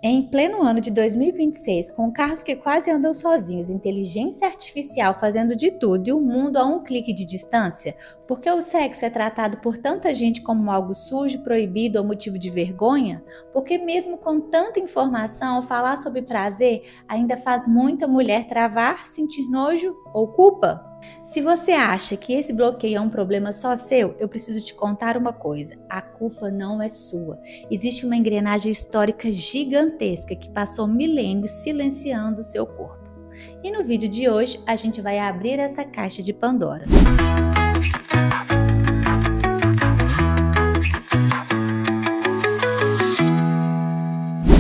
Em pleno ano de 2026, com carros que quase andam sozinhos, inteligência artificial fazendo de tudo e o mundo a um clique de distância, por que o sexo é tratado por tanta gente como algo sujo, proibido ou motivo de vergonha? Porque mesmo com tanta informação, falar sobre prazer ainda faz muita mulher travar, sentir nojo ou culpa? Se você acha que esse bloqueio é um problema só seu, eu preciso te contar uma coisa: a culpa não é sua. Existe uma engrenagem histórica gigantesca que passou milênios silenciando o seu corpo. E no vídeo de hoje, a gente vai abrir essa caixa de Pandora.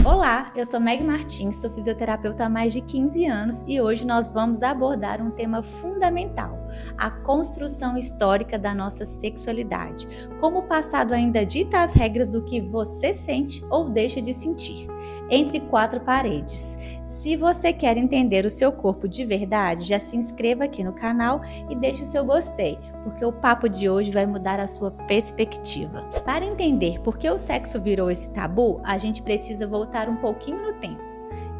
Olá, eu sou Meg Martins, sou fisioterapeuta há mais de 15 anos e hoje nós vamos abordar um tema fundamental: a construção histórica da nossa sexualidade, como o passado ainda dita as regras do que você sente ou deixa de sentir, entre quatro paredes. Se você quer entender o seu corpo de verdade, já se inscreva aqui no canal e deixe o seu gostei, porque o papo de hoje vai mudar a sua perspectiva. Para entender por que o sexo virou esse tabu, a gente precisa voltar um pouquinho no tempo.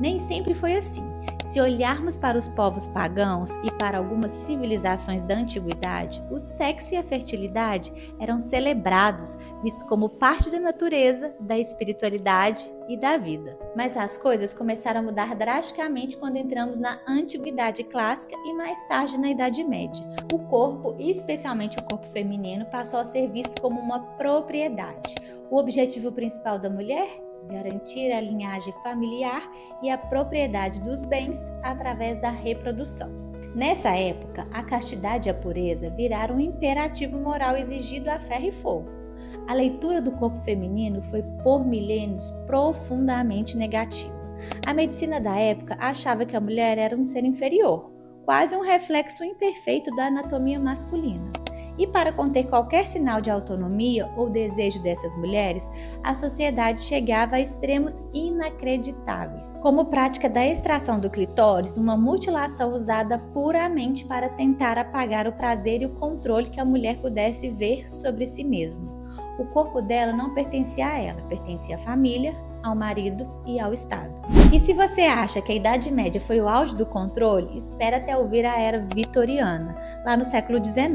Nem sempre foi assim. Se olharmos para os povos pagãos e para algumas civilizações da antiguidade, o sexo e a fertilidade eram celebrados, vistos como parte da natureza, da espiritualidade e da vida. Mas as coisas começaram a mudar drasticamente quando entramos na antiguidade clássica e mais tarde na Idade Média. O corpo, e especialmente o corpo feminino, passou a ser visto como uma propriedade. O objetivo principal da mulher? Garantir a linhagem familiar e a propriedade dos bens através da reprodução. Nessa época, a castidade e a pureza viraram um imperativo moral exigido a ferro e fogo. A leitura do corpo feminino foi por milênios profundamente negativa. A medicina da época achava que a mulher era um ser inferior, quase um reflexo imperfeito da anatomia masculina. E para conter qualquer sinal de autonomia ou desejo dessas mulheres, a sociedade chegava a extremos inacreditáveis, como prática da extração do clitóris, uma mutilação usada puramente para tentar apagar o prazer e o controle que a mulher pudesse ver sobre si mesma. O corpo dela não pertencia a ela, pertencia à família, ao marido e ao Estado. E se você acha que a Idade Média foi o auge do controle, espera até ouvir a Era Vitoriana, lá no século XIX.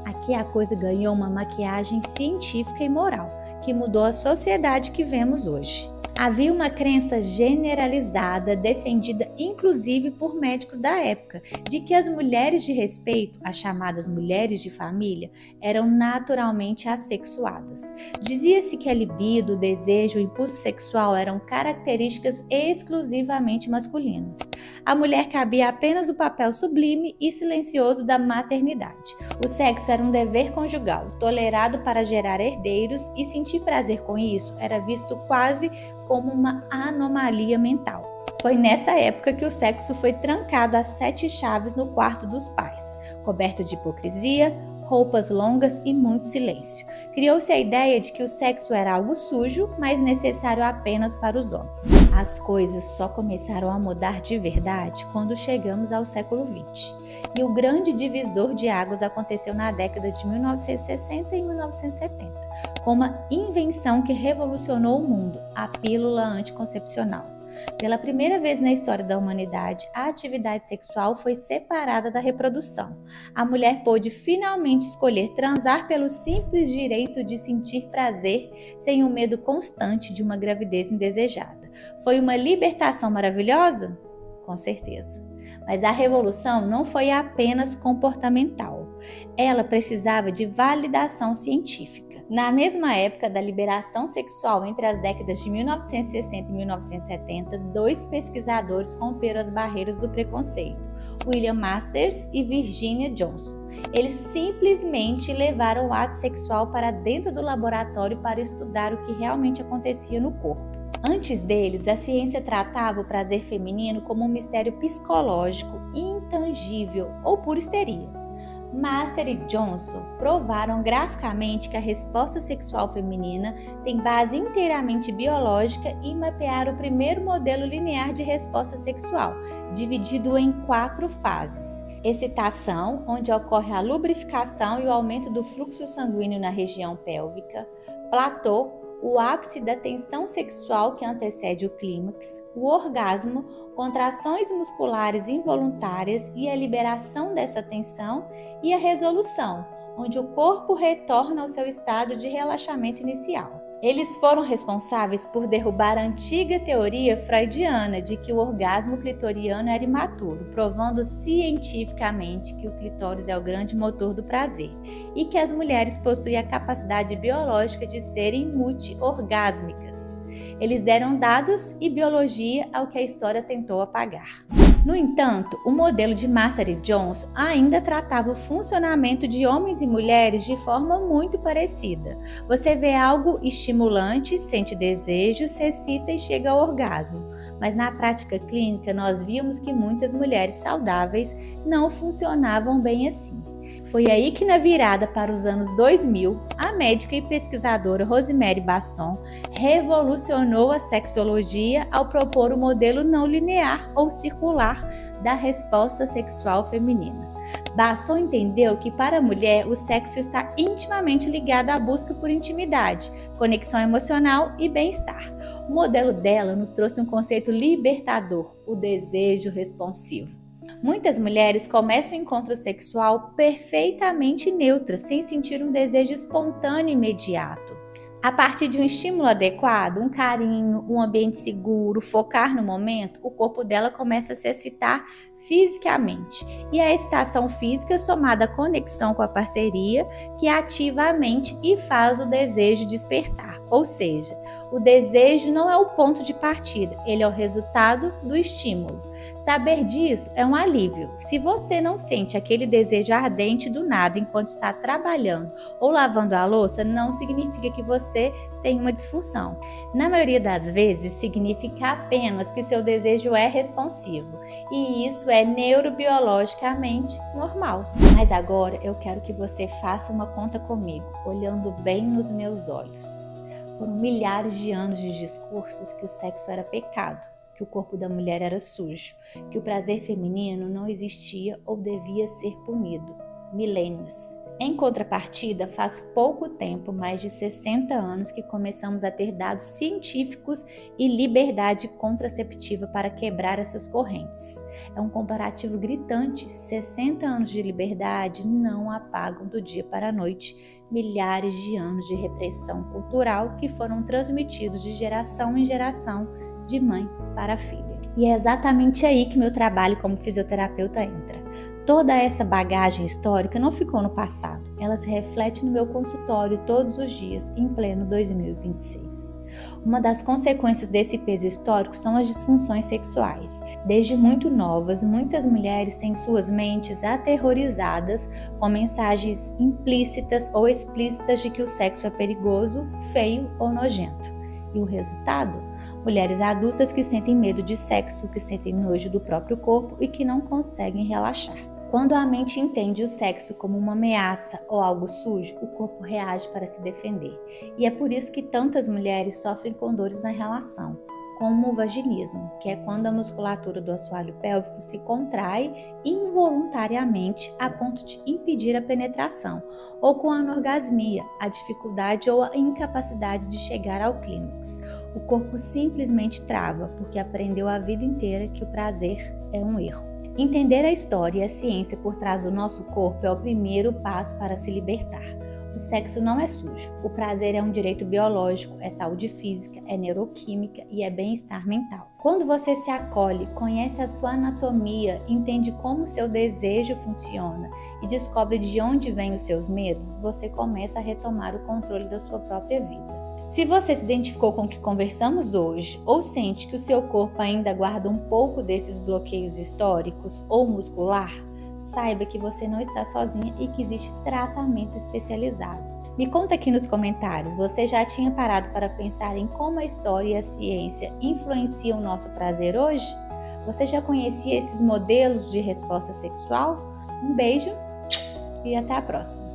Aqui a coisa ganhou uma maquiagem científica e moral, que mudou a sociedade que vemos hoje. Havia uma crença generalizada, defendida inclusive por médicos da época, de que as mulheres de respeito, as chamadas mulheres de família, eram naturalmente assexuadas. Dizia-se que a libido, o desejo, o impulso sexual eram características exclusivamente masculinas. A mulher cabia apenas o papel sublime e silencioso da maternidade. O sexo era um dever conjugal, tolerado para gerar herdeiros, e sentir prazer com isso era visto quase como uma anomalia mental. Foi nessa época que o sexo foi trancado às 7 chaves no quarto dos pais, coberto de hipocrisia, roupas longas e muito silêncio. Criou-se a ideia de que o sexo era algo sujo, mas necessário apenas para os homens. As coisas só começaram a mudar de verdade quando chegamos ao século XX. E o grande divisor de águas aconteceu na década de 1960 e 1970, com uma invenção que revolucionou o mundo: a pílula anticoncepcional. Pela primeira vez na história da humanidade, a atividade sexual foi separada da reprodução. A mulher pôde finalmente escolher transar pelo simples direito de sentir prazer, sem o medo constante de uma gravidez indesejada. Foi uma libertação maravilhosa? Com certeza. Mas a revolução não foi apenas comportamental. Ela precisava de validação científica. Na mesma época da liberação sexual, entre as décadas de 1960 e 1970, 2 pesquisadores romperam as barreiras do preconceito: William Masters e Virginia Johnson. Eles simplesmente levaram o ato sexual para dentro do laboratório para estudar o que realmente acontecia no corpo. Antes deles, a ciência tratava o prazer feminino como um mistério psicológico, intangível ou pura histeria. Master e Johnson provaram graficamente que a resposta sexual feminina tem base inteiramente biológica e mapearam o primeiro modelo linear de resposta sexual, dividido em 4 fases: excitação, onde ocorre a lubrificação e o aumento do fluxo sanguíneo na região pélvica; platô, o ápice da tensão sexual que antecede o clímax, o orgasmo, contrações musculares involuntárias e a liberação dessa tensão, e a resolução, onde o corpo retorna ao seu estado de relaxamento inicial. Eles foram responsáveis por derrubar a antiga teoria freudiana de que o orgasmo clitoriano era imaturo, provando cientificamente que o clitóris é o grande motor do prazer e que as mulheres possuem a capacidade biológica de serem multi-orgásmicas. Eles deram dados e biologia ao que a história tentou apagar. No entanto, o modelo de Massar e Johnson ainda tratava o funcionamento de homens e mulheres de forma muito parecida. Você vê algo estimulante, sente desejo, se excita e chega ao orgasmo. Mas na prática clínica, nós vimos que muitas mulheres saudáveis não funcionavam bem assim. Foi aí que, na virada para os anos 2000, a médica e pesquisadora Rosemary Basson revolucionou a sexologia ao propor o modelo não linear ou circular da resposta sexual feminina. Basson entendeu que, para a mulher, o sexo está intimamente ligado à busca por intimidade, conexão emocional e bem-estar. O modelo dela nos trouxe um conceito libertador: o desejo responsivo. Muitas mulheres começam o encontro sexual perfeitamente neutras, sem sentir um desejo espontâneo e imediato. A partir de um estímulo adequado, um carinho, um ambiente seguro, focar no momento, o corpo dela começa a se excitar fisicamente. E a excitação física, somada à conexão com a parceria, que ativa a mente e faz o desejo despertar. Ou seja, o desejo não é o ponto de partida, ele é o resultado do estímulo. Saber disso é um alívio. Se você não sente aquele desejo ardente do nada enquanto está trabalhando ou lavando a louça, não significa que você tem uma disfunção. Na maioria das vezes, significa apenas que seu desejo é responsivo, e isso é neurobiologicamente normal. Mas agora eu quero que você faça uma conta comigo, olhando bem nos meus olhos. Foram milhares de anos de discursos que o sexo era pecado, que o corpo da mulher era sujo, que o prazer feminino não existia ou devia ser punido. Milênios. Em contrapartida, faz pouco tempo, mais de 60 anos, que começamos a ter dados científicos e liberdade contraceptiva para quebrar essas correntes. É um comparativo gritante: 60 anos de liberdade não apagam do dia para a noite milhares de anos de repressão cultural que foram transmitidos de geração em geração, de mãe para filha. E é exatamente aí que meu trabalho como fisioterapeuta entra. Toda essa bagagem histórica não ficou no passado, ela se reflete no meu consultório todos os dias, em pleno 2026. Uma das consequências desse peso histórico são as disfunções sexuais. Desde muito novas, muitas mulheres têm suas mentes aterrorizadas com mensagens implícitas ou explícitas de que o sexo é perigoso, feio ou nojento. E o resultado? Mulheres adultas que sentem medo de sexo, que sentem nojo do próprio corpo e que não conseguem relaxar. Quando a mente entende o sexo como uma ameaça ou algo sujo, o corpo reage para se defender. E é por isso que tantas mulheres sofrem com dores na relação, como o vaginismo, que é quando a musculatura do assoalho pélvico se contrai involuntariamente a ponto de impedir a penetração, ou com a anorgasmia, a dificuldade ou a incapacidade de chegar ao clímax. O corpo simplesmente trava, porque aprendeu a vida inteira que o prazer é um erro. Entender a história e a ciência por trás do nosso corpo é o primeiro passo para se libertar. O sexo não é sujo. O prazer é um direito biológico, é saúde física, é neuroquímica e é bem-estar mental. Quando você se acolhe, conhece a sua anatomia, entende como o seu desejo funciona e descobre de onde vêm os seus medos, você começa a retomar o controle da sua própria vida. Se você se identificou com o que conversamos hoje ou sente que o seu corpo ainda guarda um pouco desses bloqueios históricos ou muscular, saiba que você não está sozinha e que existe tratamento especializado. Me conta aqui nos comentários, você já tinha parado para pensar em como a história e a ciência influenciam o nosso prazer hoje? Você já conhecia esses modelos de resposta sexual? Um beijo e até a próxima!